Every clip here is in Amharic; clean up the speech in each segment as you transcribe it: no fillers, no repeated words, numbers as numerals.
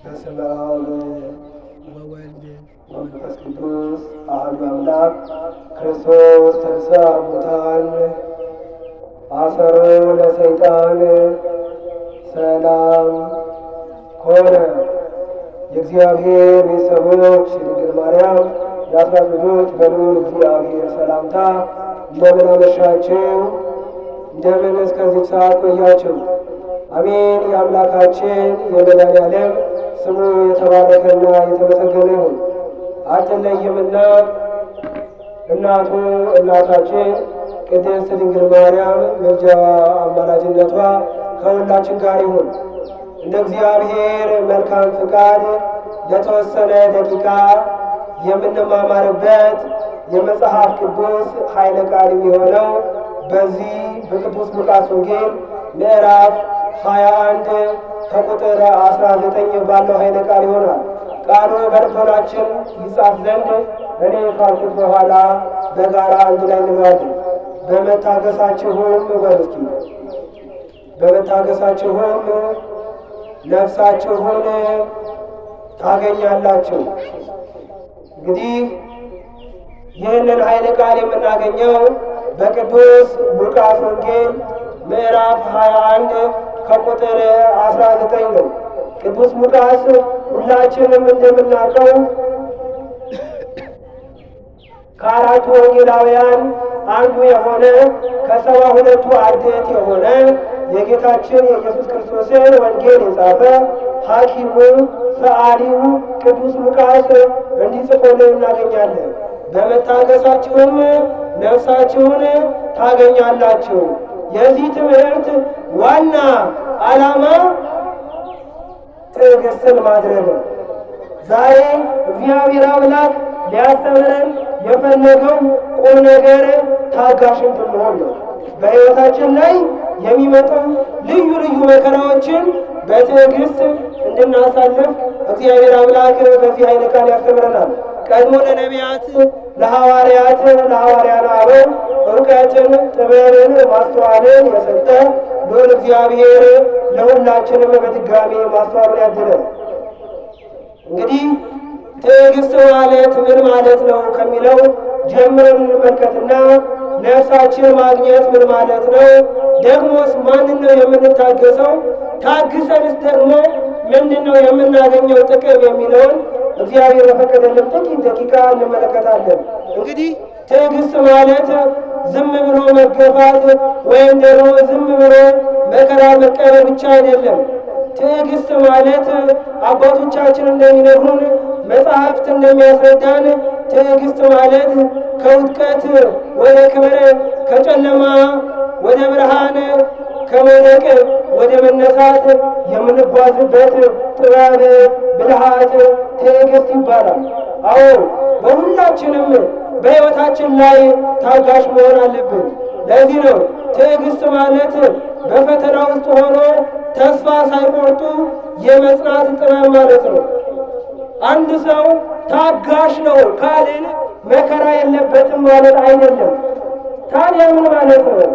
በስመ አብ ወወልድ ወመንፈስ ቅዱስ አሐዱ አምላክ ክርስቶስ ተንሥአ እሙታን አሰሮ ለሰይጣን ሰላም ኮነ። የእግዚአብሔር ቤተሰቦች የድንግል ማርያም የአስራት ልጆች በልዑል እግዚአብሔር ሰላምታ እንደምን አመሻችሁ? እንደምን እስከዚህ ሰዓት ቆያችሁ? አሜን። የአምላካችን የመድኃኔዓለም ስሙ የተባረከና የተመሰገነ ይሁን። አትለይምና እናቱ እናታችን ቅድስት ድንግል ማርያም ምልጃዋ አማላጅነቷ ከሁላችን ጋር ይሁን። እንደ እግዚአብሔር መልካም ፍቃድ ለተወሰነ ደቂቃ የምንማማርበት የመጽሐፍ ቅዱስ ኃይለ ቃል የሚሆነው በዚህ በቅዱስ ሉቃስ ወንጌል ምዕራፍ 21 ከቁጥር 19 ባለው ኃይለ ቃል ይሆናል። ቃሉ በልቦናችን ይጻፍ ዘንድ እኔ ካልኩት በኋላ በጋራ አንድ ላይ እንለዋለን። በመታገሳችሁም በርኪ በመታገሳችሁም ነፍሳችሁን ታገኛላችሁ። እንግዲህ ይህንን ኃይለ ቃል የምናገኘው በቅዱስ ሉቃስ ወንጌል ምዕራፍ 21 ከቁጥር 19 ነው። ቅዱስ ሉቃስ ሁላችንም እንደምናውቀው ከአራቱ ወንጌላውያን አንዱ የሆነ ከ72ቱ አርድእት የሆነ የጌታችን የኢየሱስ ክርስቶስን ወንጌል የጻፈ ሐኪሙ ሰዓሊው ቅዱስ ሉቃስ እንዲጽፎልን እናገኛለን። በመታገሳችሁም ነፍሳችሁን ታገኛላችሁ። የዚህ ትምህርት ዋና ዓላማ ትዕግስትን ማድረግ ነው። ዛሬ እግዚአብሔር አምላክ ሊያስተምረን የፈለገው ቁም ነገር ታጋሽ እንድንሆን ነው። በሕይወታችን ላይ የሚመጡ ልዩ ልዩ መከራዎችን በትዕግስት እንድናሳልፍ እግዚአብሔር አምላክ በዚህ ኃይለ ቃል ያስተምረናል። ቀድሞ ለነቢያት ለሐዋርያነ አበው እውቀትን፣ ጥበብን፣ ማስተዋልን የሰጠ ልዑል እግዚአብሔር ለሁላችንም በድጋሚ ማስተዋልን ያድለን። እንግዲህ ትዕግስት ማለት ምን ማለት ነው ከሚለው ጀምረን እንመልከትና ነፍሳችን ማግኘት ምን ማለት ነው? ደግሞስ ማንን ነው የምንታገሰው? ታግሰንስ ደግሞ ምንድን ነው የምናገኘው ጥቅም የሚለውን እግዚአብሔር በፈቀደልን ጥቂት ደቂቃ እንመለከታለን። እንግዲህ ትዕግስት ማለት ዝም ብሎ መገፋት ወይም ደግሞ ዝም ብሎ መከራ መቀበል ብቻ አይደለም። ትዕግስት ማለት አባቶቻችን እንደሚነግሩን መጽሐፍት እንደሚያስረዳን ትዕግስት ማለት ከውድቀት ወደ ክብር፣ ከጨለማ ወደ ብርሃን፣ ከመውደቅ ወደ መነሳት የምንጓዝበት ጥበብ፣ ብልሃት ትዕግስት ይባላል። አዎ በሁላችንም በሕይወታችን ላይ ታጋሽ መሆን አለብን። ለዚህ ነው ትዕግስት ማለት በፈተና ውስጥ ሆኖ ተስፋ ሳይቆርጡ የመጽናት ጥበብ ማለት ነው። አንድ ሰው ታጋሽ ነው ካልን መከራ የለበትም ማለት አይደለም። ታዲያ ምን ማለት ነው?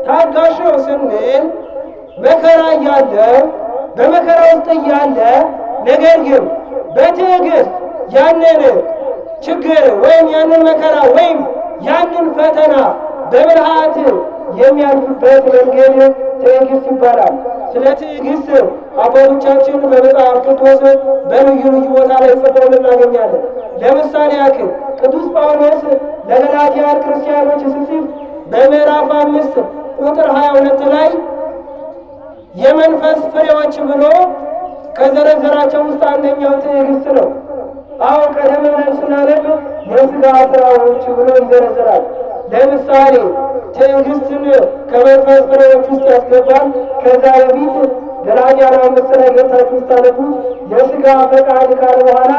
ታጋሽ ነው ስንል መከራ እያለ በመከራ ውስጥ እያለ ነገር ግን በትዕግስት ያንን ችግር ወይም ያንን መከራ ወይም ያንን ፈተና በብልሃት የሚያልፍበት መንገድ ትዕግስት ይባላል። ስለ ትዕግስት አባቶቻችን በመጽሐፍ ቅዱስ በልዩ ልዩ ቦታ ላይ ጽፈው እናገኛለን። ለምሳሌ ያክል ቅዱስ ጳውሎስ ለገላትያ ክርስቲያኖች ሲጽፍ በምዕራፍ 5 ቁጥር 22 ላይ የመንፈስ ፍሬዎች ብሎ ከዘረዘራቸው ውስጥ አንደኛው ትዕግስት ነው። አሁን ቀደም ብለን ስናነብ የሥጋ ሥራዎች ብሎ ይዘረዝራል። ለምሳሌ ትዕግስትን ከመንፈስ ፍሬዎች ውስጥ ያስገባል። ከዛ በፊት ገላትያ 5 ላይ ገብታችሁ ስታነቡት የሥጋ ፈቃድ ካለ በኋላ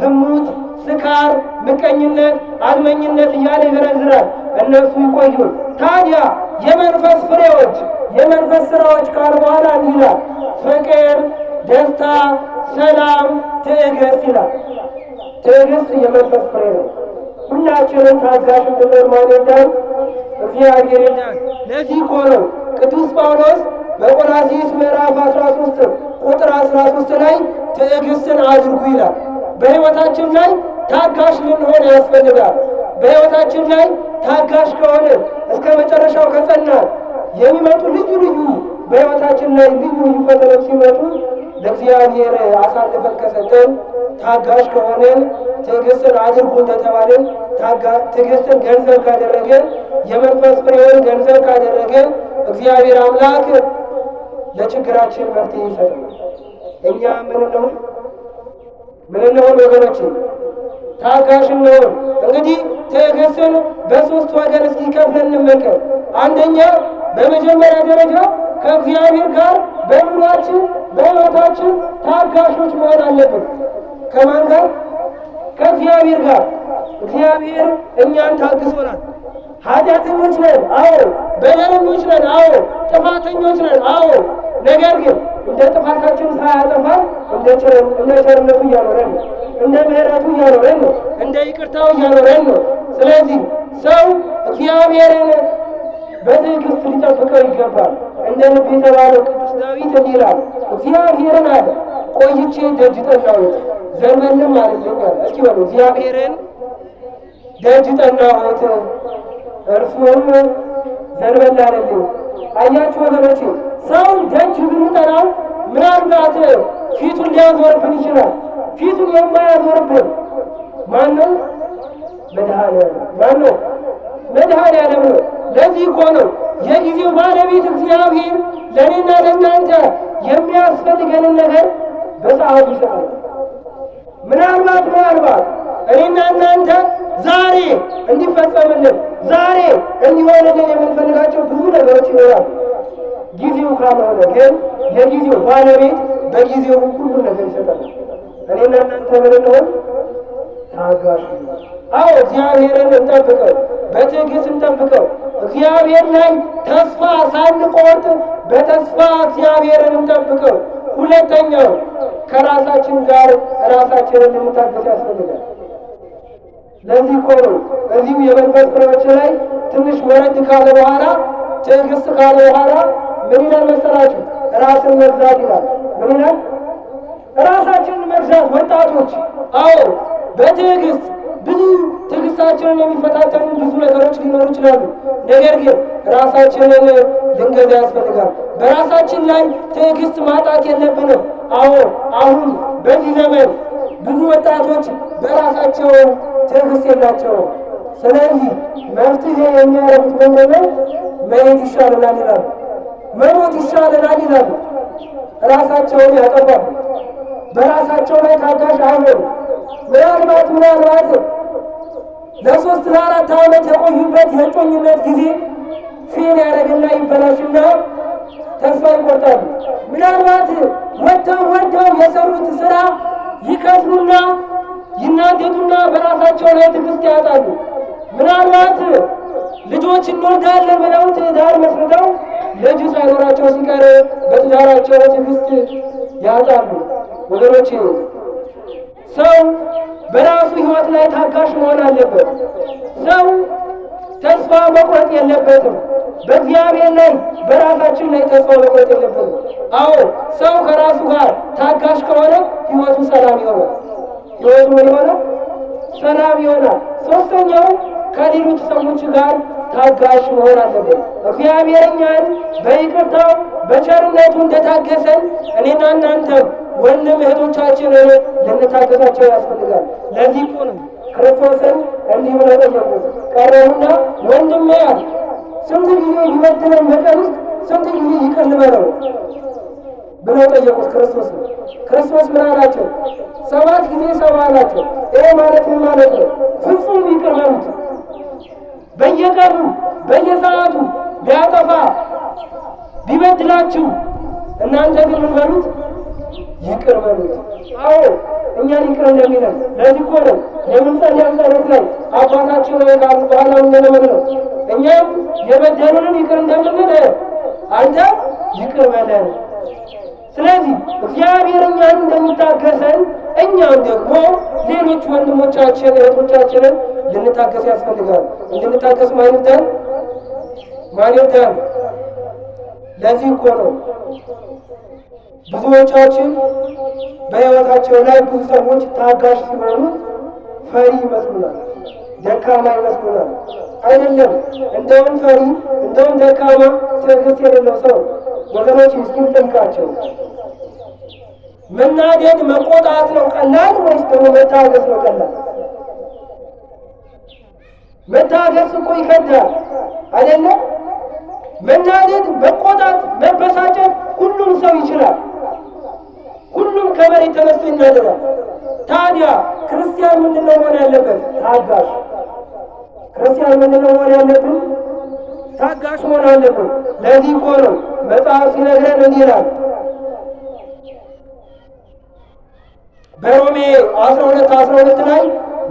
ዝሙት፣ ስካር፣ ምቀኝነት፣ አድመኝነት እያለ ይዘረዝራል። እነሱ ይቆዩን። ታዲያ የመንፈስ ፍሬዎች የመንፈስ ሥራዎች ካለ በኋላ እንዲህ ይላል፣ ፍቅር፣ ደስታ፣ ሰላም፣ ትዕግስት ይላል። ትዕግስት የመንፈስ ፍሬ ነው። ሁላችንም ታጋሽ እንድንሆን ማን ይወዳል? እግዚአብሔር ይርዳን። ለዚህ እኮ ነው ቅዱስ ጳውሎስ በቆላስይስ ምዕራፍ 13 ቁጥር 13 ላይ ትዕግስትን አድርጉ ይላል። በሕይወታችን ላይ ታጋሽ ልንሆን ያስፈልጋል። በሕይወታችን ላይ ታጋሽ ከሆነ እስከ መጨረሻው ከጸና የሚመጡ ልዩ ልዩ በሕይወታችን ላይ ልዩ ልዩ ፈተናዎች ሲመጡ ለእግዚአብሔር አሳልፈን ከሰጠን ታጋሽ ከሆነን ትዕግስትን አድርጉ እንደተባለን ትዕግስትን ገንዘብ ካደረገን የመንፈስ ፍሬውን ገንዘብ ካደረገን እግዚአብሔር አምላክ ለችግራችን መፍትሄ ይሰጠናል። እኛ ምን እንሆን ወገኖች? ታጋሽ እንሆን። እንግዲህ ትዕግስትን በሶስት ወገን እስኪ ከፍለን እንመልከት። አንደኛ በመጀመሪያ ደረጃ ከእግዚአብሔር ጋር በኑሯችን በሕይወታችን ታጋሾች መሆን አለብን። ከማን ጋር? ከእግዚአብሔር ጋር። እግዚአብሔር እኛን ታግሶናል። ኃጢአተኞች ነን፣ አዎ። በደለኞች ነን፣ አዎ። ጥፋተኞች ነን፣ አዎ። ነገር ግን እንደ ጥፋታችን ሳያጠፋን እንደ ቸርነቱ እያኖረን ነው። እንደ ምሕረቱ እያኖረን ነው። እንደ ይቅርታው እያኖረን ነው። ስለዚህ ሰው እግዚአብሔርን በትዕግስት ሊጠብቀው ይገባል። እንደ ልብ የተባለው ቅዱስ ዳዊት እንዲህ ይላል፣ እግዚአብሔርን አለ ቆይቼ ደጅ ጠናሁት ዘንበልም አልልኛል። እስኪ በሉ እግዚአብሔርን ደጅ ጠናሁት እርሱም ዘንበል አለልኝ። አያችሁ ወገኖቼ፣ ሰውን ደጅ ብንጠራው ምናልባት ፊቱን ሊያዞርብን ይችላል። ፊቱን የማያዞርብን ማን ነው? መድኃኔዓለም። ማን ነው? መድኃኔዓለም ነው። ለዚህ እኮ ነው የጊዜው ባለቤት እግዚአብሔር ለእኔና ለእናንተ የሚያስፈልገንን ነገር በሰዓቱ ይሰጣል። ምናልባት እኔና እናንተ ዛሬ እንዲፈጸምልን ዛሬ እንዲሆንልን የምንፈልጋቸው ብዙ ነገሮች ይኖራሉ። ጊዜው ካልሆነ ግን የጊዜው ባለቤት በጊዜው ሁሉ ነገር ይሰጣል። እኔና እናንተ ምን እንሆን? ታጋሽ። አዎ እግዚአብሔርን እንጠብቀው፣ በትዕግስት እንጠብቀው። እግዚአብሔር ላይ ተስፋ ሳንቆርጥ በተስፋ እግዚአብሔርን እንጠብቀው። ሁለተኛው ከራሳችን ጋር ራሳችንን ልንታገስ ያስፈልጋል። ለዚህ እኮ ነው እዚሁ የመንፈስ ፍሬዎች ላይ ትንሽ ወረድ ካለ በኋላ ትዕግስት ካለ በኋላ ምን ይላል መሰላችሁ? ራስን መግዛት ይላል። ምን ይላል? ራሳችንን መግዛት። ወጣቶች፣ አዎ በትዕግስት ብዙ ትዕግስታችንን የሚፈታተኑ ብዙ ነገሮች ሊኖሩ ይችላሉ። ነገር ግን ራሳችንን ልንገዛ ያስፈልጋል። በራሳችን ላይ ትዕግስት ማጣት የለብንም። አዎ አሁን በዚህ ዘመን ብዙ ወጣቶች በራሳቸው ትዕግስት የላቸውም። ስለዚህ መፍትሄ የሚያደርጉት ምንድን ነው? መሄድ ይሻለናል ይላሉ፣ መሞት ይሻለናል ይላሉ። ራሳቸውን ያጠፋሉ። በራሳቸው ላይ ታጋሽ አይሆኑ። ምናልባት ለሶስት ለአራት ዓመት የቆዩበት የእጮኝነት ጊዜ ፌል ያደረግና ይበላሽና ተስፋ ይቆርጣሉ። ምናልባት ወጥተው የሰሩት ስራ ይከስሩና ይናደዱና በራሳቸው ላይ ትዕግስት ያጣሉ። ምናልባት ልጆች እንወልዳለን ብለው ትዳር መስርተው ልጅ ሳይኖራቸው ሲቀር በትዳራቸው ትዕግስት ያጣሉ። ወገኖቼ፣ ሰው በራሱ ሕይወት ላይ ታጋሽ መሆን አለበት። ሰው ተስፋ መቁረጥ የለበትም። በእግዚአብሔር ላይ በራሳችን ላይ ተስፋ መቁረጥ የለበትም። አዎ ሰው ከራሱ ጋር ታጋሽ ከሆነ ሕይወቱ ሰላም ይሆናል። ሕይወቱ ምን ይሆናል? ሰላም ይሆናል። ሶስተኛው ከሌሎች ሰዎች ጋር ታጋሽ መሆን አለበት። እግዚአብሔር እኛን በይቅርታው በቸርነቱ እንደታገሰን እኔና እናንተም ወንድም እህቶቻችንን ልንታገሳቸው ያስፈልጋል። ለዚህ እኮ ነው ክርስቶስን እንዲህ ብለው ጠየቁት። ቀረቡና ወንድሜ ያል ስንት ጊዜ ሊበድለን በቀን ውስጥ ስንት ጊዜ ይቅር ልበለው ብለው ጠየቁት ክርስቶስ ነው። ክርስቶስ ምን አላቸው? 7 ጊዜ 70 አላቸው። ይሄ ማለት ምን ማለት ነው? ፍጹም ይቅር በሉት። በየቀኑ በየሰዓቱ ቢያጠፋ ቢበድላችሁ እናንተ ግን ምን በሉት? ይቅር በሉት። አዎ እኛን ይቅር እንደሚለን ለዚህ እኮ ነው የምንጸልየው ጸሎት ላይ አባታችን ሆይ ካሉ በኋላ እንደምን ነው እኛም የበደሉንን ይቅር እንደምንል አንተ ይቅር በለን። ስለዚህ እግዚአብሔር እኛን እንደሚታገሰን እኛም ደግሞ ሌሎች ወንድሞቻችን እህቶቻችንን ልንታገስ ያስፈልጋል። እንድንታገስ ማይንተን ማን ይርዳን? ለዚህ እኮ ነው ብዙዎቻችን በሕይወታቸው ላይ ብዙ ሰዎች ታጋሽ ሲሆኑ ፈሪ ይመስሉናል፣ ደካማ ይመስሉናል። አይደለም። እንደውም ፈሪ፣ እንደውም ደካማ፣ ትዕግስት የሌለው ሰው ወገኖች እስኪ እንጠይቃቸው። መናደድ መቆጣት ነው ቀላል ወይስ ደግሞ መታገስ ነው ቀላል? መታገስ እኮ ይከብዳል አይደለም? መናደድ፣ መቆጣት፣ መበሳጨት ሁሉም ሰው ይችላል። ሁሉም ከመሬት ተነስቶ ይናደዳል። ታዲያ ክርስቲያን ምንድነው መሆን ያለበት? ታጋሽ። ክርስቲያን ምንድነው መሆን ያለብን? ታጋሽ መሆን አለብን። ለዚህ እኮ ነው መጽሐፍ ሲነግረን እንዲህ ይላል በሮሜ 12 ላይ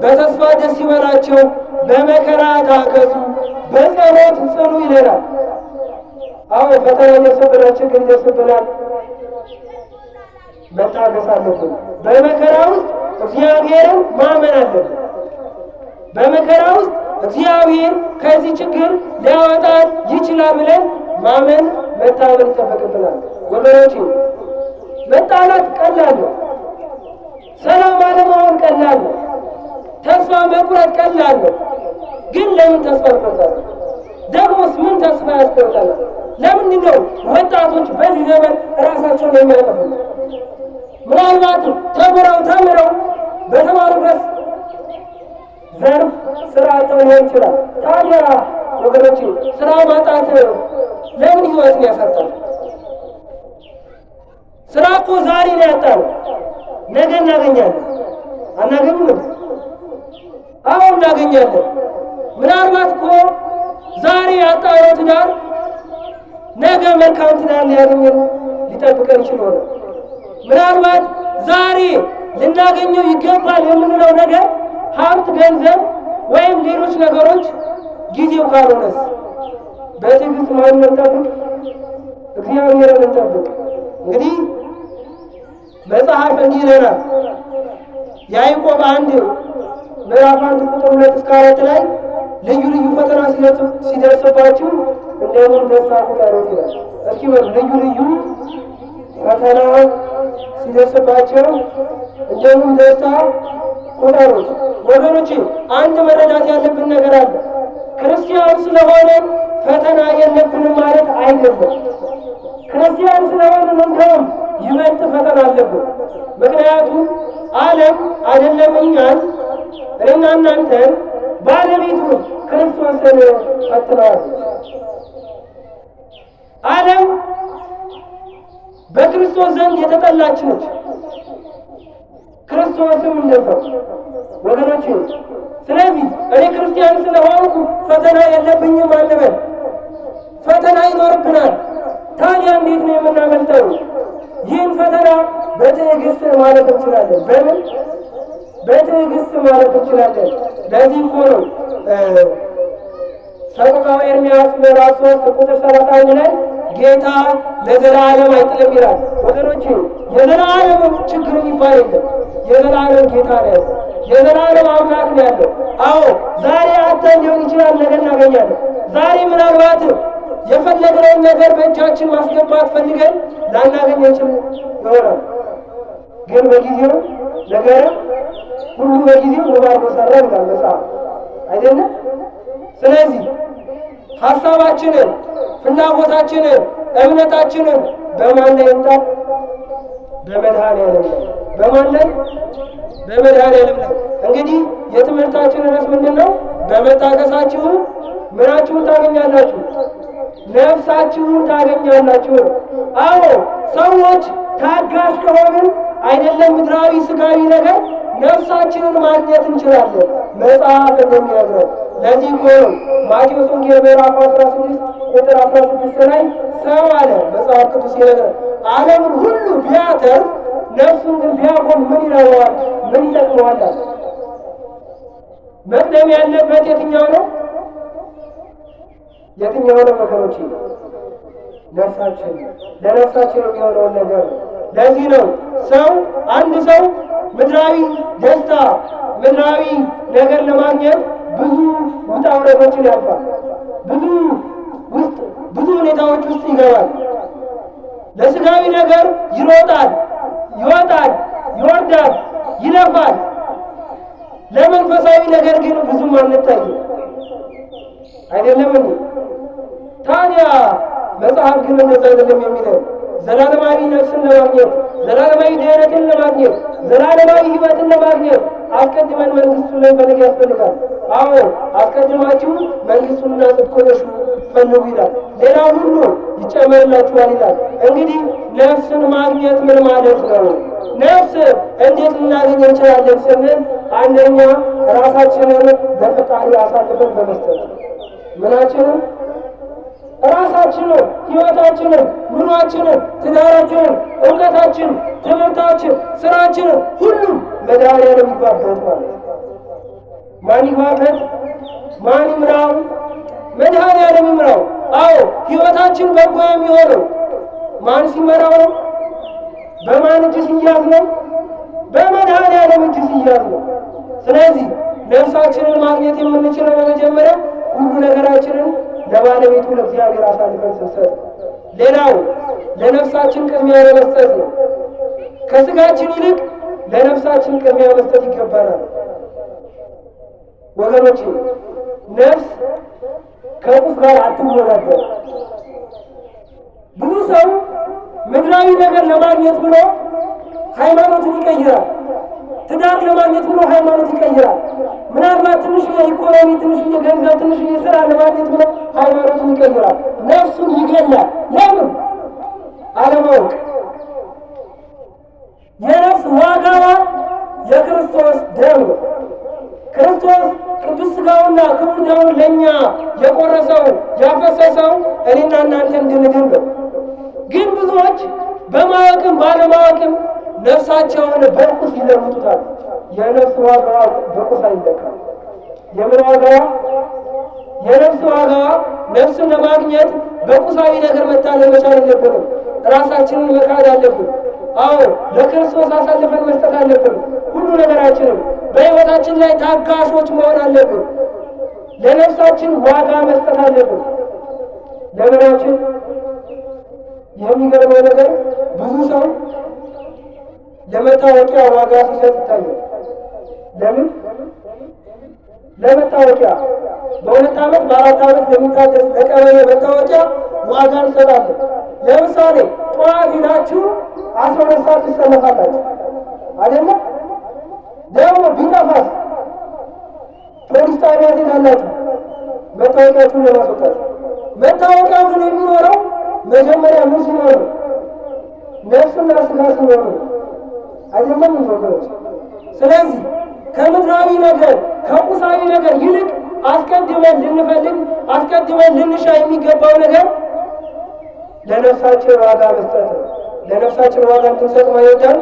በተስፋ ደስ ይበላቸው፣ በመከራ ታገሱ፣ በጸሎት ጽኑ ይለናል። አዎ ፈተና ይደርስብናል፣ ችግር ይደርስብናል። መታገስ አለብን። በመከራ ውስጥ እግዚአብሔርን ማመን አለብን። በመከራ ውስጥ እግዚአብሔር ከዚህ ችግር ሊያወጣን ይችላል ብለን ማመን መታመን ይጠበቅብናል። ወገኖቼ መጣላት ቀላል ነው። ሰላም አለመሆን ቀላል ነው። ተስፋ መቁረጥ ቀላል ነው። ግን ለምን ተስፋ እንቆርጣለን? ደግሞስ ምን ተስፋ ያስቆርጠናል? ለምንድን ነው ወጣቶች በዚህ ዘመን ራሳቸውን የሚያጠፉት? ምናልባት ተምረው በተማሩበት ዘርፍ ስራ አጥተው ሊሆን ይችላል። ታዲያ ወገኖቼ ስራ ማጣት ለምን ህይወትን ያሳጣል? ስራ እኮ ዛሬ ነው ያጣነው፣ ነገ እናገኛለን። አናገኝም? አዎ እናገኛለን። ምናልባት እኮ ዛሬ ያጣነው ትዳር ነገ መልካም ትዳር ሊያገኘን ሊጠብቀን ይችላል። ምናልባት ዛሬ ልናገኘው ይገባል የምንለው ነገር ሀብት፣ ገንዘብ ወይም ሌሎች ነገሮች ጊዜው ካልሆነስ? በትዕግስት ማንን እንጠብቅ? እግዚአብሔርን እንጠብቅ። እንግዲህ መጽሐፍ እንዲህ ይለናል ያዕቆብ 1:1-4 ላይ ልዩ ልዩ ፈተና ሲደርስባችሁ እንደ ሙሉ ደስታ ቁጠሩት ይላል። እስኪ ልዩ ልዩ ፈተና ሲደርስባቸው እንደ ሙሉ ደስታ ቁጠሩት። ወገኖቼ አንድ መረዳት ያለብን ነገር አለ። ክርስቲያን ስለሆነ ፈተና የለብንም ማለት አይደለም። ክርስቲያን ስለሆነ እንኳን ይበልጥ ፈተና አለብን። ምክንያቱም ዓለም አይደለም እኛን እኔና እናንተን ባለቤቱን ክርስቶስን ፈትነዋለች። ዓለም በክርስቶስ ዘንድ የተጠላች ነች፣ ክርስቶስም እንደዛው ወገኖቼ። ስለዚህ እኔ ክርስቲያን ስለሆንኩ ፈተና የለብኝም አንበል። ፈተና ይኖርብናል። ታዲያ እንዴት ነው የምናመልጠው? ይህን ፈተና በትዕግስት ማለፍ እንችላለን። በምን? በትዕግስት ማለፍ እንችላለን። ለዚህ እኮ ነው ሰቆቃወ ኤርምያስ ምዕራፍ 3:31 ላይ ጌታ ለዘላለም አይጥልም ይላል። ወገኖቼ የዘላለም ችግር የሚባል የለም። የዘላለም ጌታ ነው ያለው። የዘላለም አምላክ ነው ያለው። አዎ ዛሬ አጥተን ሊሆን ይችላል፣ ነገ እናገኛለን። ዛሬ ምናልባት የፈለግነውን ነገር በእጃችን ማስገባት ፈልገን ላናገኝ እንችል ይሆናል። ግን በጊዜው ነገር ሁሉ በጊዜው ወባር ተሰራ ይላል መጽሐፍ አይደለም? ስለዚህ ሐሳባችንን፣ ፍላጎታችንን፣ እምነታችንን በማን ላይ እንጣል? በመድኃኔዓለም ላይ። በማን ላይ? በመድኃኔዓለም ላይ። እንግዲህ የትምህርታችን ርዕስ ምንድን ነው? በመታገሳችሁ ምናችሁን ታገኛላችሁ? ነፍሳችሁን ታገኛላችሁ። አዎ ሰዎች ታጋሽ ከሆንን አይደለም ምድራዊ ስጋዊ ነገር ነፍሳችንን ማግኘት እንችላለን። መጽሐፍ እንደሚነግረን ለዚህ እኮ ነው ማቴዎስ ወንጌል ምዕራፍ 16:16 ላይ ሰው አለ መጽሐፍ ቅዱስ ይነግረን ዓለምን ሁሉ ቢያተርፍ ነፍሱን ግን ቢያጎል ምን ይረባዋል? ምን ይጠቅመዋል? መቅደም ያለበት የትኛው ነው? የትኛው ነው ወገኖቼ? ነፍሳችን። ለነፍሳችን የሚሆነውን ነገር ለዚህ ነው ሰው አንድ ሰው ምድራዊ ደስታ ምድራዊ ነገር ለማግኘት ብዙ ውጣ ውረዶችን ያልፋል። ብዙ ውስጥ ሁኔታዎች ውስጥ ይገባል። ለስጋዊ ነገር ይሮጣል፣ ይወጣል፣ ይወርዳል፣ ይለፋል። ለመንፈሳዊ ነገር ግን ብዙም አንታይም። አይደለም እንዴ? ታዲያ መጽሐፍ ግን እንደዛ አይደለም የሚለው ዘላለማዊ ነፍስን ለማግኘት ዘላለማዊ ድኅነትን ለማግኘት ዘላለማዊ ሕይወትን ለማግኘት አስቀድመን መንግሥቱን መፈለግ ያስፈልጋል። አዎ አስቀድማችሁ መንግሥቱንና ጽድቁን ፈልጉ ይላል። ሌላው ሁሉ ይጨመርላችኋል ይላል። እንግዲህ ነፍስን ማግኘት ምን ማለት ነው? ነፍስ እንዴት ልናገኝ እንችላለን ስንል አንደኛ ራሳችንን ለፈጣሪ አሳልፈን በመስጠት ምናችንን ራሳችንን፣ ሕይወታችንን፣ ኑሯችንን፣ ትዳራችንን፣ እውቀታችን፣ ትምህርታችን፣ ስራችንን ሁሉም መድኃኒዓለም ይግባበት ማለት ነው። ማን ይግባበት? ማን ይምራው? መድኃኒዓለም ይምራው። አዎ ሕይወታችን በጎ የሚሆነው ማን ሲመራው ነው? በማን እጅ ሲያዝ ነው? በመድኃኒዓለም እጅ ሲያዝ ነው። ስለዚህ ነፍሳችንን ማግኘት የምንችለው በመጀመሪያ ሁሉ ነገራችንን ለባለቤቱ ለእግዚአብሔር አሳልፈን ስንሰጥ፣ ሌላው ለነፍሳችን ቅድሚያ ለመስጠት ነው። ከስጋችን ይልቅ ለነፍሳችን ቅድሚያ መስጠት ይገባናል። ወገኖቼ ነፍስ ከቁስ ጋር አትወዳደር። ብዙ ሰው ምድራዊ ነገር ለማግኘት ብሎ ሃይማኖትን ይቀይራል። ትዳር ለማግኘት ብሎ ሃይማኖት ይቀይራል። ምናልባት ትንሽዬ ኢኮኖሚ፣ ትንሽዬ ገንዘብ፣ ትንሽዬ ስራ ለማግኘት ብሎ ሃይማኖትን ይቀይራል። ነፍሱን ይገላል። ለምን? አለማወቅ። የነፍስ ዋጋዋ የክርስቶስ ደም ነው። ክርስቶስ ቅዱስ ሥጋውና ክቡር ደሙን ለእኛ የቆረሰው ያፈሰሰው እኔና እናንተ እንድንድን ነው። ግን ብዙዎች በማወቅም ባለማወቅም ነፍሳቸውን በቁስ ይለውጡታል። የነፍስ ዋጋዋ በቁስ አይለካም። የምን ዋጋዋ? የነፍስ ዋጋዋ ነፍስን ለማግኘት በቁሳዊ ነገር መታለል መቻል የለብንም። ራሳችንን መካድ አለብን። አዎ ለክርስቶስ አሳልፈን መስጠት አለብን። ሁሉ ነገራችንን በሕይወታችን ላይ ታጋሾች መሆን አለብን። ለነፍሳችን ዋጋ መስጠት አለብን። ለምናችን የሚገርመው ነገር ብዙ ሰው ለመታወቂያ ዋጋ ሲሰጥ ይታያል። ለምን? ለመታወቂያ በ2 ዓመት በ4 ዓመት ለሚታደስ ለቀበሌ መታወቂያ ዋጋ እንሰጣለን። ለምሳሌ ጠዋት ሄዳችሁ 12 ሰዓት ትሰለፋላችሁ አይደለ? ደግሞ ቢጠፋስ ፖሊስ ጣቢያ ትሄዳላችሁ መታወቂያችሁን ለማስወጣት። መታወቂያው ግን የሚኖረው መጀመሪያ ምን ሲኖር ነው? ነፍስና ስጋ ሲኖር ነው አይደለም ወገኖች? ስለዚህ ከምድራዊ ነገር ከቁሳዊ ነገር ይልቅ አስቀድመን ልንፈልግ አስቀድመን ልንሻ የሚገባው ነገር ለነፍሳችን ዋጋ መስጠት ነው። ለነፍሳችን ዋጋ እንድንሰጥ ማይወዳል።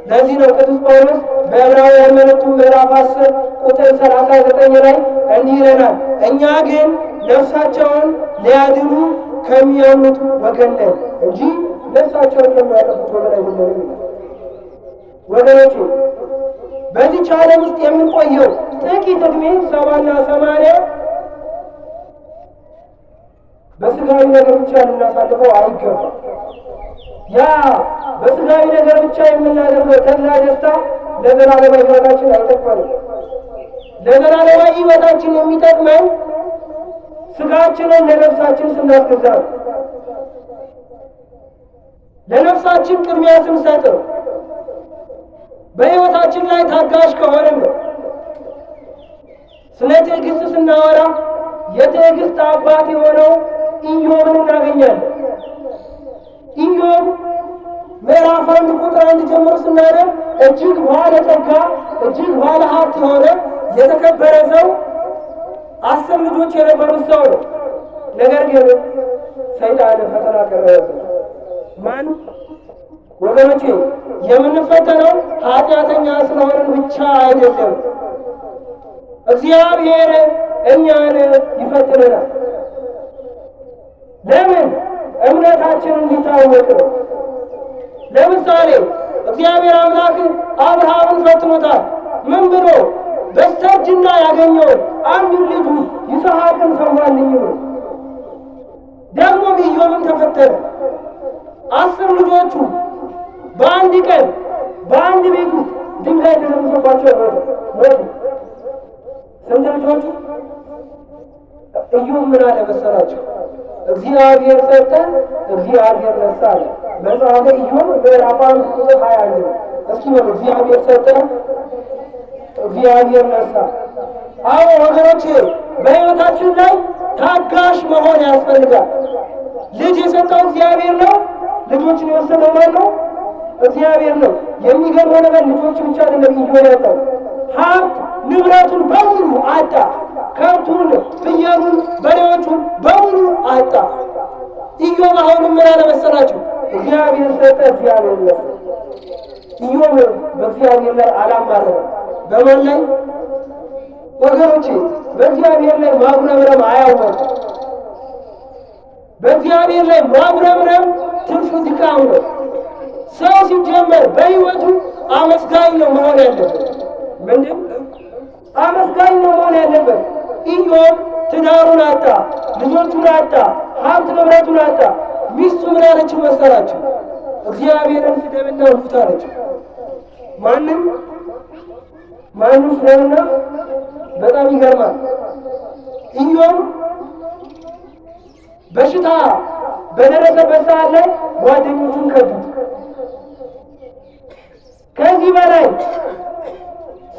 ለዚህ ነው ቅዱስ ጳውሎስ በዕብራውያን መልእክቱ ምዕራፍ 10 ቁጥር 39 ላይ እንዲህ ይለናል፣ እኛ ግን ነፍሳቸውን ሊያድኑ ከሚያምኑት ወገን ነን እንጂ ነፍሳቸውን ከሚያጠፉት ወገን አይደለንም ይላል። ወገኖቹ በዚህች ዓለም ውስጥ የምንቆየው ጥቂት ዕድሜ 70 እና 80 በስጋዊ ነገር ብቻ ልናሳልፈው አይገባም። ያ በስጋዊ ነገር ብቻ የምናደርገው ተድላ ደስታ ለዘላለማዊ ሕይወታችን አይጠቅመንም። ለዘላለማዊ ሕይወታችን የሚጠቅመን ስጋችንን ለነፍሳችን ስናስገዛ ነው። ለነፍሳችን ቅድሚያ ስንሰጥ ነው። በሕይወታችን ላይ ታጋሽ ከሆንን ነው። ስለ ትዕግስት ስናወራ የትዕግስት አባት የሆነው ኢዮብን እናገኛለን። ኢዮብ ምዕራፍ 1 ቁጥር 1 ጀምሮ ስናነብ እጅግ ባለጠጋ እጅግ ባለ ሀብት የሆነ የተከበረ ሰው 10 ልጆች የነበሩት ሰው ነው። ነገር ግን ሰይጣን ፈተና ቀረበበት። ማን? ወገኖቼ የምንፈተነው ኃጢአተኛ ስለሆንን ብቻ አይደለም። እግዚአብሔር እኛን ይፈትነናል። ለምን? እምነታችን እንዲታወቅ ነው። ለምሳሌ እግዚአብሔር አምላክ አብርሃምን ፈትኖታል። ምን ብሎ? በስተርጅና ያገኘውን አንዱን ልጁ ይስሐቅን ሰዋልኝ ነው። ደግሞም ተፈተነ። 10 ልጆቹ በአንድ ቀን በአንድ ቤት ውስጥ ድንጋይ ተደርጎባቸው ሞቱ። ስንት ልጆቹ? ኢዮብ ምን አለ መሰላቸው? እግዚአብሔር ሰጠ፣ እግዚአብሔር ነሳ አለ። መጽሐፈ ኢዮብ ምዕራፍ 1 ቁጥር 21 ነው። እስኪ በሉ እግዚአብሔር ሰጠ፣ እግዚአብሔር ነሳ። አዎ ወገኖቼ፣ በሕይወታችን ላይ ታጋሽ መሆን ያስፈልጋል። ልጅ የሰጠው እግዚአብሔር ነው። ልጆችን የወሰደው ማን ነው? እግዚአብሔር ነው። የሚገርመው ነገር ልጆች ብቻ አይደለም ኢዮብ ያጣው፣ ሀብት ንብረቱን በሙሉ አጣ። ከብቱን፣ ፍየሉን፣ በሬዎቹን በሙሉ አጣ። ኢዮብ አሁንም ምን አለ መሰላችሁ? እግዚአብሔር ሰጠ፣ እግዚአብሔር ነሳ። ኢዮብ በእግዚአብሔር ላይ አላማረረም። በማን ላይ ወገኖቼ? በእግዚአብሔር ላይ ማጉረምረም አያወቅም። በእግዚአብሔር ላይ ማጉረምረም ትርፉ ድካም ነው። ሰው ሲጀመር በሕይወቱ አመስጋኝ ነው መሆን ያለበት። ምንድን አመስጋኝ ነው መሆን ያለበት። ኢዮብ ትዳሩን አጣ፣ ልጆቹን አጣ፣ ሀብት ንብረቱን አጣ። ሚስቱ ምን አለችው መሰላችሁ? እግዚአብሔርን ስደብና ሙት አለችው። ማንም ስደብና። በጣም ይገርማል። ኢዮብ በሽታ በደረሰበት ሰዓት ላይ ጓደኞቹን ከዱት። ከዚህ በላይ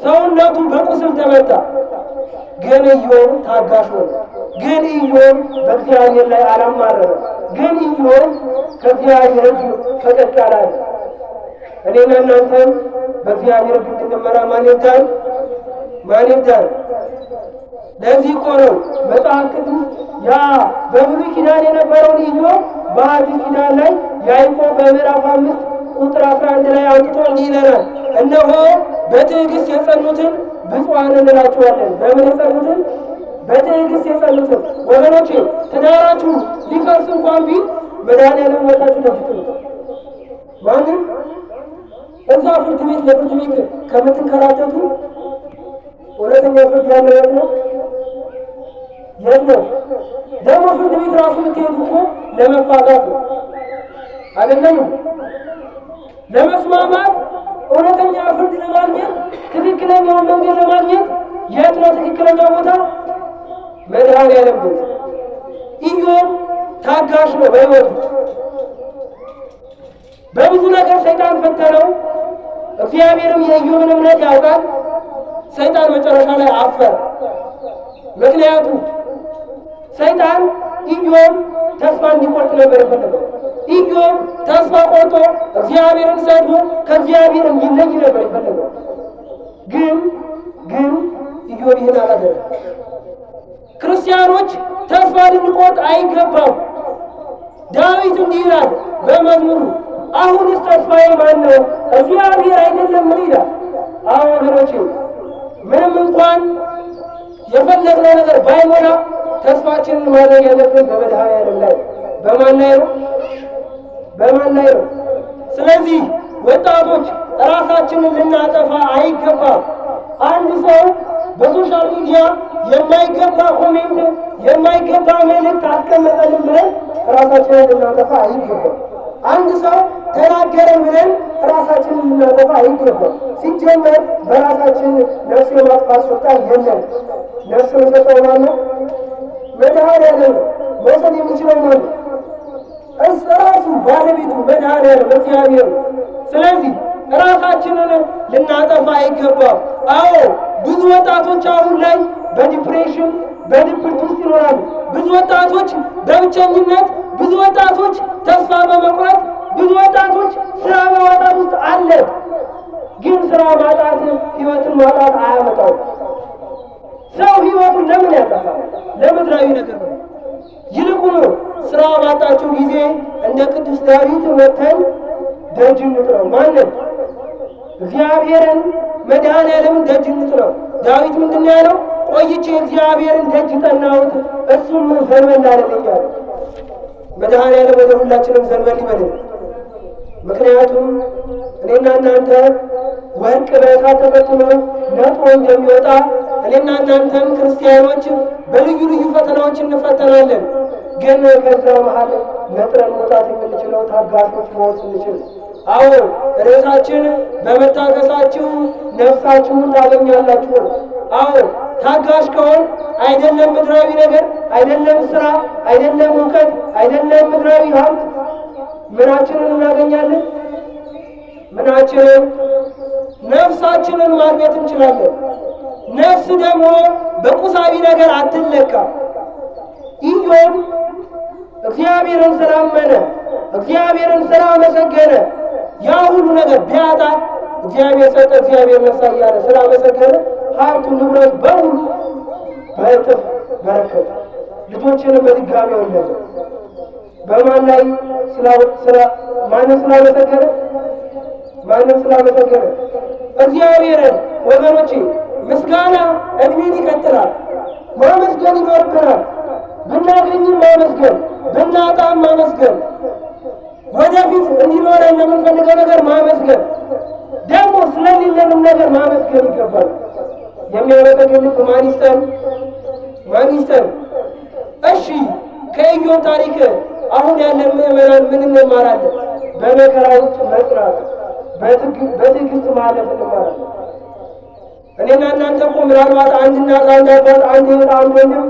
ሰውነቱ በቁስል ተመታ። ግን ኢዮብ ታጋሽ ሆነ። ግን ኢዮብ በእግዚአብሔር ላይ አላማረረም። ግን ኢዮብ ከእግዚአብሔር እጅ ፈቀቅ አላለ። እኔና እናንተም በእግዚአብሔር እጅ እንድንመራ ማን ይርዳን? ማን ይርዳን? ለዚህ እኮ ነው መጽሐፍ ቅዱስ ያ በብሉይ ኪዳን የነበረውን ኢዮብ በአዲስ ኪዳን ላይ ያዕቆብ በምዕራፍ 5 ቁጥር 11 ላይ አውጥቶ እንዲህ ይለናል፣ እነሆ በትዕግስት የጸኑትን ብፁዓን እንላቸዋለን። በምን የጸኑትን? በትዕግስት የጸኑትን። ወገኖቼ ትዳራችሁ ሊፈርስ እንኳን ቢል መድኃኒዓለም ወጣችሁ ተፍቱ። ማንም እዛ ፍርድ ቤት ለፍርድ ቤት ከምትንከራተቱ እውነተኛ ፍርድ ያለው የት ነው? የት ነው? ደግሞ ፍርድ ቤት ራሱ የምትሄዱ እኮ ለመፋታት ነው አይደለም? ለመስማማት እውነተኛ ፍርድ ለማግኘት ትክክለኛውን መንገድ ለማግኘት የት ነው ትክክለኛ ቦታ? መድኃኒዓለም ቤት። ኢዮብ ታጋሽ ነው በሕይወቱ። በብዙ ነገር ሰይጣን ፈተነው። እግዚአብሔርም የኢዮብን እምነት ያውቃል። ሰይጣን መጨረሻ ላይ አፈረ። ምክንያቱም ሰይጣን ኢዮብ ተስፋ እንዲቆርጥ ነበር የፈለገው። ኢዮብ ተስፋ ቆርጦ እግዚአብሔርን ሰድቦ ከእግዚአብሔር እንዲለይ ነበር የፈለገው። ግን ኢዮብ ይህን አላደረገም። ክርስቲያኖች ተስፋ ልንቆርጥ አይገባም። ዳዊት እንዲህ ይላል በመዝሙሩ፣ አሁንስ ተስፋዬ ማን ነው? እግዚአብሔር አይደለም? ምን ይላል? አዎ ወገኖቼ፣ ምንም እንኳን የፈለግነው ነገር ባይሞላ ተስፋችንን ማድረግ ያለብን በመድኃኒዓለም ላይ። በማን ላይ ነው? በማን ላይ ነው? ስለዚህ ወጣቶች ራሳችንን ልናጠፋ አይገባም። አንድ ሰው በሶሻል ሚዲያ የማይገባ ኮሜንት፣ የማይገባ መልእክት አስቀመጠልን ብለን ራሳችንን ልናጠፋ አይገባም። አንድ ሰው ተናገረን ብለን ራሳችንን ልናጠፋ አይገባም። ሲጀመር በራሳችን ነፍስ የማጥፋት ስልጣን የለም። ነፍስ የሰጠው ማን ነው? መድኃኒዓለም ነው። መውሰድ የሚችለው ማን ነው? ራሱ ባለቤቱ መድኃኒዓለም እግዚአብሔር ነው። ስለዚህ ራሳችንን ልናጠፋ አይገባም። አዎ ብዙ ወጣቶች አሁን ላይ በዲፕሬሽን በድብርት ውስጥ ይኖራሉ። ብዙ ወጣቶች በብቸኝነት፣ ብዙ ወጣቶች ተስፋ በመቁረጥ፣ ብዙ ወጣቶች ስራ በማጣት ውስጥ አለ። ግን ስራ ማጣት ህይወትን ማጣት አያመጣው። ሰው ህይወቱን ለምን ያጠፋል? ለምድራዊ ነገር ነው። ይልቁኑ ስራ ባጣችሁ ጊዜ እንደ ቅዱስ ዳዊት ወጥተን ደጅ እንጥረው። ማንን? እግዚአብሔርን መድኃኒዓለምን ደጅ እንጥረው። ዳዊት ምንድን ነው ያለው? ቆይቼ እግዚአብሔርን ደጅ ጠናሁት፣ እሱም ዘንበል አለልኝ አለ። መድኃኒዓለም ወደ ሁላችንም ዘንበል ይበልን። ምክንያቱም እኔና እናንተ ወርቅ በእሳት ተፈትኖ ነጥሮ እንደሚወጣ እኔና እናንተም ክርስቲያኖች በልዩ ልዩ ፈተናዎች እንፈተናለን። ግን ከዛ መሀል ነጥረን መውጣት የምንችለው ታጋሾች መሆን ስንችል። አዎ ርዕሳችን በመታገሳችሁ ነፍሳችሁን ታገኛላችሁ። አዎ ታጋሽ ከሆን አይደለም ምድራዊ ነገር፣ አይደለም ስራ፣ አይደለም እውቀት፣ አይደለም ምድራዊ ሀብት ምናችንን እናገኛለን? ምናችንን? ነፍሳችንን ማግኘት እንችላለን። ነፍስ ደግሞ በቁሳዊ ነገር አትለካም። ኢዮብ እግዚአብሔርን ስላመነ እግዚአብሔርን ስላመሰገነ ያ ሁሉ ነገር ቢያጣ እግዚአብሔር ሰጠ እግዚአብሔር ነሳ እያለ ስላመሰገነ ሀብቱ ንብረት በሙሉ በእጥፍ በረከተ። ልጆችንም በድጋሚ ወለደ። በማን ላይ ማንም ስላመሰገነ? ማንም ስላመሰገነ እግዚአብሔርን። ወገኖቼ ምስጋና እድሜን ይቀጥላል። ማመስገን ይኖርብናል። ብናገኝም ማመስገን፣ ብናጣም ማመስገን፣ ወደፊት እንዲኖረን የምንፈልገው ነገር ማመስገን፣ ደግሞ ስለሌለንም ነገር ማመስገን ይገባል። የሚያመሰግን ልብ ማን ይስጠን? ማን ይስጠን? እሺ ከኢዮብ ታሪክ አሁን ያለን ምዕመናን ምን እንማራለን? በመከራ ውስጥ መጽናት፣ በትዕግስት ማለፍ እንማራለን። እኔና እናንተ እኮ ምናልባት አንድ እናት፣ አንድ አባት፣ አንድ እህት፣ አንድ ወንድም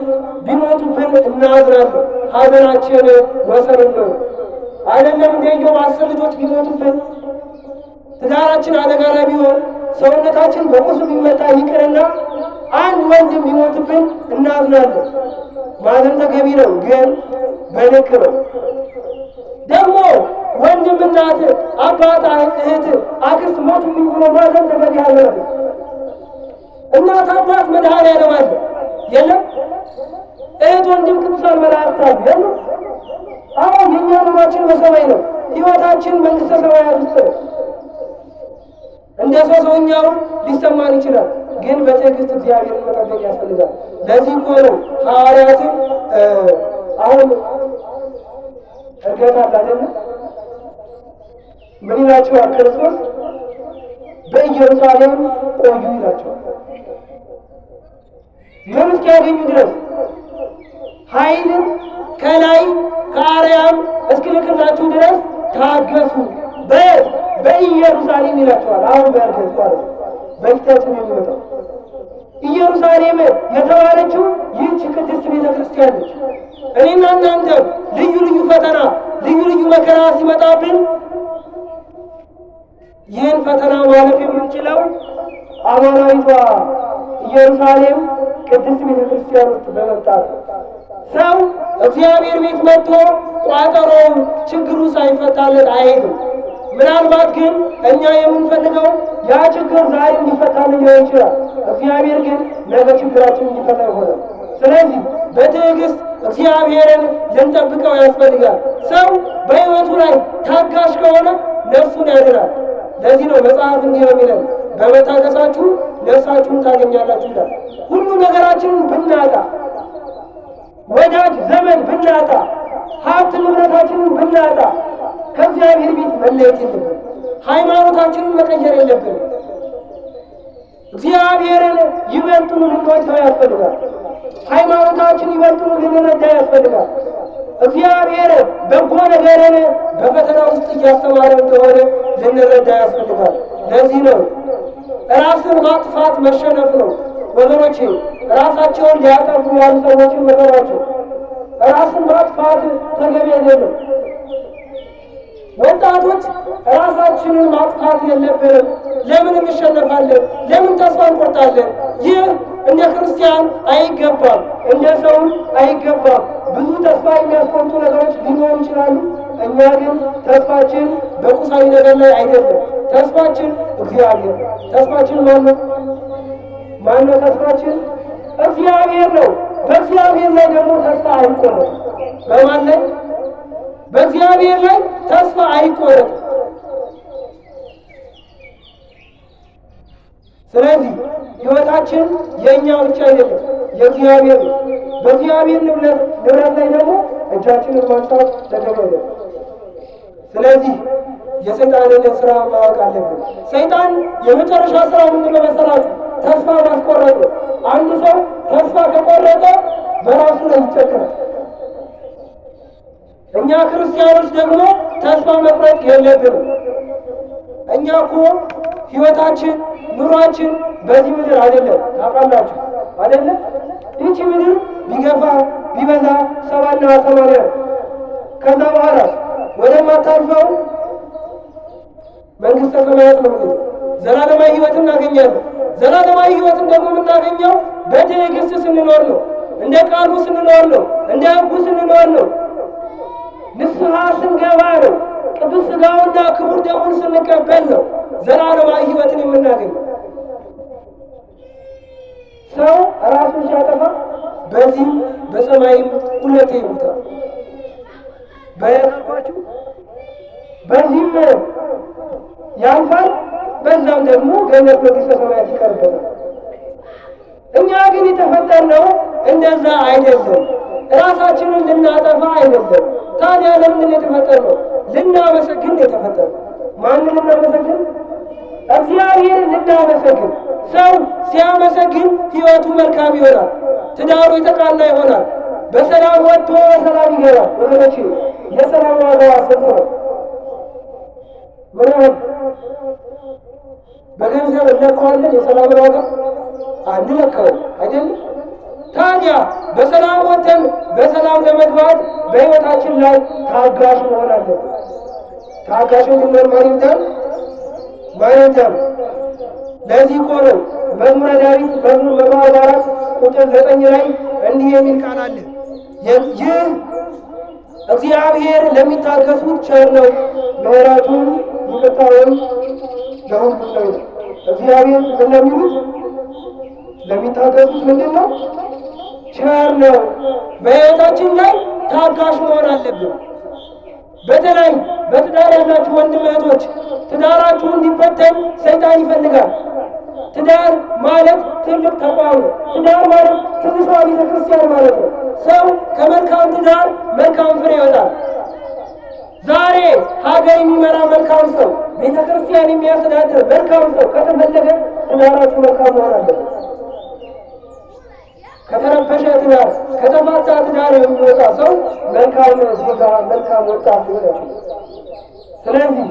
ቢሞቱብን እናዝናለን። ሀዘናችን ወሰን ነው አይደለም? እንደ ኢዮብ 10 ልጆች ቢሞቱብን፣ ትዳራችን አደጋ ላይ ቢሆን፣ ሰውነታችን በቁስል ቢመታ ይቅርና አንድ ወንድም ቢሞትብን እናዝናለን። ማዘን ተገቢ ነው፣ ግን በልክ ነው። ደግሞ ወንድም፣ እናት፣ አባት፣ እህት፣ አክስት ሞቱብኝ ብሎ ማዘን ተገቢ ያለ ነው። እናት አባት መድኃኔዓለም አለ የለም? እህት ወንድም ቅዱሳን መላእክት አሉ የለም? አሁን የእኛ ኑሯችን በሰማይ ነው። ሕይወታችን መንግሥተ ሰማያት ውስጥ ነው። እንደ ሰውኛው ሊሰማን ይችላል፣ ግን በትዕግስት እግዚአብሔርን መጠበቅ ያስፈልጋል። ለዚህ እኮ ነው ሐዋርያትም አሁን እርገት አለ አይደለም? ምን ይላቸዋል ክርስቶስ? በኢየሩሳሌም ቆዩ ይላቸዋል። ምን እስኪያገኙ ድረስ? ኃይልን ከላይ ከአርያም እስክልክላችሁ ድረስ ታገሱ። በኢየሩሳሌም ይላቸዋል። አሁን በእርገት ማለት በፊታችን የሚመጣው ኢየሩሳሌም የተባለችው ይህች ቅድስት ቤተ ክርስቲያን ነች። እኔና እናንተ ልዩ ልዩ ፈተና፣ ልዩ ልዩ መከራ ሲመጣብን ይህን ፈተና ማለፍ የምንችለው አማናዊቷ ኢየሩሳሌም ቅድስት ቤተ ክርስቲያን ውስጥ በመምጣት ሰው እግዚአብሔር ቤት መጥቶ ቋጠሮው ችግሩ ሳይፈታለት አይሄድም። ምናልባት ግን እኛ የምንፈልገው ያ ችግር ዛሬ እንዲፈታልን ሊሆን ይችላል። እግዚአብሔር ግን ነገ ችግራችን እንዲፈታ ይሆናል። ስለዚህ በትዕግስት እግዚአብሔርን ልንጠብቀው ያስፈልጋል። ሰው በሕይወቱ ላይ ታጋሽ ከሆነ ነፍሱን ያድናል። ለዚህ ነው መጽሐፍ እንዲህ ነው የሚለን፣ በመታገሳችሁ ነፍሳችሁን ታገኛላችሁ ይላል። ሁሉ ነገራችንን ብናጣ፣ ወዳጅ ዘመድ ብናጣ፣ ሀብት ንብረታችንን ብናጣ ከእግዚአብሔር ቤት መለየት የለብንም። ሃይማኖታችንን መቀየር የለብንም። እግዚአብሔርን ይበልጡን ልንወደው ያስፈልጋል። ሃይማኖታችን ይበልጡን ልንረዳ ያስፈልጋል። እግዚአብሔር በጎ ነገርን በፈተና ውስጥ እያስተማረ እንደሆነ ልንረዳ ያስፈልጋል። ለዚህ ነው ራስን ማጥፋት መሸነፍ ነው። ወገኖቼ ራሳቸውን ሊያጠፉ ያሉ ሰዎችን መከራቸው። ራስን ማጥፋት ተገቢ አይደለም። ወጣቶች ራሳችንን ማጥፋት የለብንም። ለምን እንሸነፋለን? ለምን ተስፋ እንቆርጣለን? ይህ እንደ ክርስቲያን አይገባም፣ እንደ ሰውም አይገባም። ብዙ ተስፋ የሚያስቆርጡ ነገሮች ሊኖሩ ይችላሉ። እኛ ግን ተስፋችን በቁሳዊ ነገር ላይ አይደለም። ተስፋችን እግዚአብሔር። ተስፋችን ማነው? ማነው ተስፋችን? እግዚአብሔር ነው። በእግዚአብሔር ላይ ደግሞ ተስፋ አይቆረጥም። በማን ላይ? በእግዚአብሔር ላይ ተስፋ አይቆረጥም። ስለዚህ ሕይወታችን የእኛ ብቻ አይደለም፣ የእግዚአብሔር ነው። በእግዚአብሔር ንብረት ላይ ደግሞ እጃችንን ማንሳት ተገቢ አይደለም። ስለዚህ የሰይጣንን ስራ ማወቅ አለብን። ሰይጣን የመጨረሻ ስራ ምንድነው መሰላችሁ? ተስፋ ማስቆረጥ ነው። አንድ ሰው ተስፋ ከቆረጠ በራሱ ላይ ይጨክራል። እኛ ክርስቲያኖች ደግሞ ተስፋ መቁረጥ የለብንም። እኛ እኮ ሕይወታችን ኑሯችን በዚህ ምድር አይደለም። ታውቃላችሁ አይደለም? ይህቺ ምድር ቢገፋ ቢበዛ 70 እና 80 ከዛ በኋላ ወደማታልፈው መንግሥተ ሰማያት ነው። ዘላለማዊ ሕይወት እናገኛለን። ዘላለማዊ ሕይወትን ደግሞ የምናገኘው በትዕግስት ስንኖር ነው። እንደ ቃሉ ስንኖር ነው። እንደ ሕጉ ስንኖር ነው። ንስሐ ስንገባ ነው። ቅዱስ ሥጋውና ክቡር ደሙን ስንቀበል ነው ዘላለማዊ ሕይወትን የምናገኘው። ሰው ራሱን ሲያጠፋ በዚህም በሰማይም ሁለቴ ይሞታል። በያልኳችሁ በዚህም ያልፋል፣ በዛም ደግሞ ገነት መንግሥተ ሰማያት ይቀርበታል። እኛ ግን የተፈጠርነው እንደዛ አይደለም። ራሳችንን ልናጠፋ አይደለም። ታዲያ ለምን የተፈጠርነው? ልናመሰግን የተፈጠርነው። ማንን ልናመሰግን? እግዚአብሔርን ልናመሰግን። ሰው ሲያመሰግን ሕይወቱ መልካም ይሆናል። ትዳሩ የተቃና ይሆናል። በሰላም ወጥቶ በሰላም ይገባል። ወገኖቼ የሰላም ዋጋዋ ስንት ነው? ምን ያህል? በገንዘብ እንለካዋለን? የሰላምን ዋጋ አንለካውም አይደለም? ታዲያ በሰላም ወጥተን በሰላም ለመግባት በሕይወታችን ላይ ታጋሽ መሆን አለብን። ታጋሽ እንድንሆን ማን ይርዳን? ማን ይርዳን? ለዚህ እኮ ነው መዝሙረ ዳዊት መዝሙር 144 ቁጥር 9 ላይ እንዲህ የሚል ቃል አለ። ይህ እግዚአብሔር ለሚታገሱት ቸር ነው፣ ምሕረቱን ይቅርታውን ለሁሉ ነው። እግዚአብሔር እንደሚሉት ለሚታገሱት ምንድን ነው? ቸር ነው። በሕይወታችን ላይ ታጋሽ መሆን አለብን። በተለይ በትዳር ያላችሁ ወንድም እህቶች ትዳራችሁ እንዲበተን ሰይጣን ይፈልጋል። ትዳር ማለት ትልቅ ተቋም ነው። ትዳር ማለት ትንሿ ቤተ ክርስቲያን ማለት ነው። ሰው ከመልካም ትዳር መልካም ፍሬ ይወጣል። ዛሬ ሀገር የሚመራ መልካም ሰው፣ ቤተ ክርስቲያን የሚያስተዳድር መልካም ሰው ከተፈለገ ትዳራችሁ መልካም መሆን አለበት። ከተረበሸ ትዳር፣ ከተፋታ ትዳር የሚወጣ ሰው መልካም ዜጋ፣ መልካም ወጣት ሊሆን ይችላል። ስለዚህ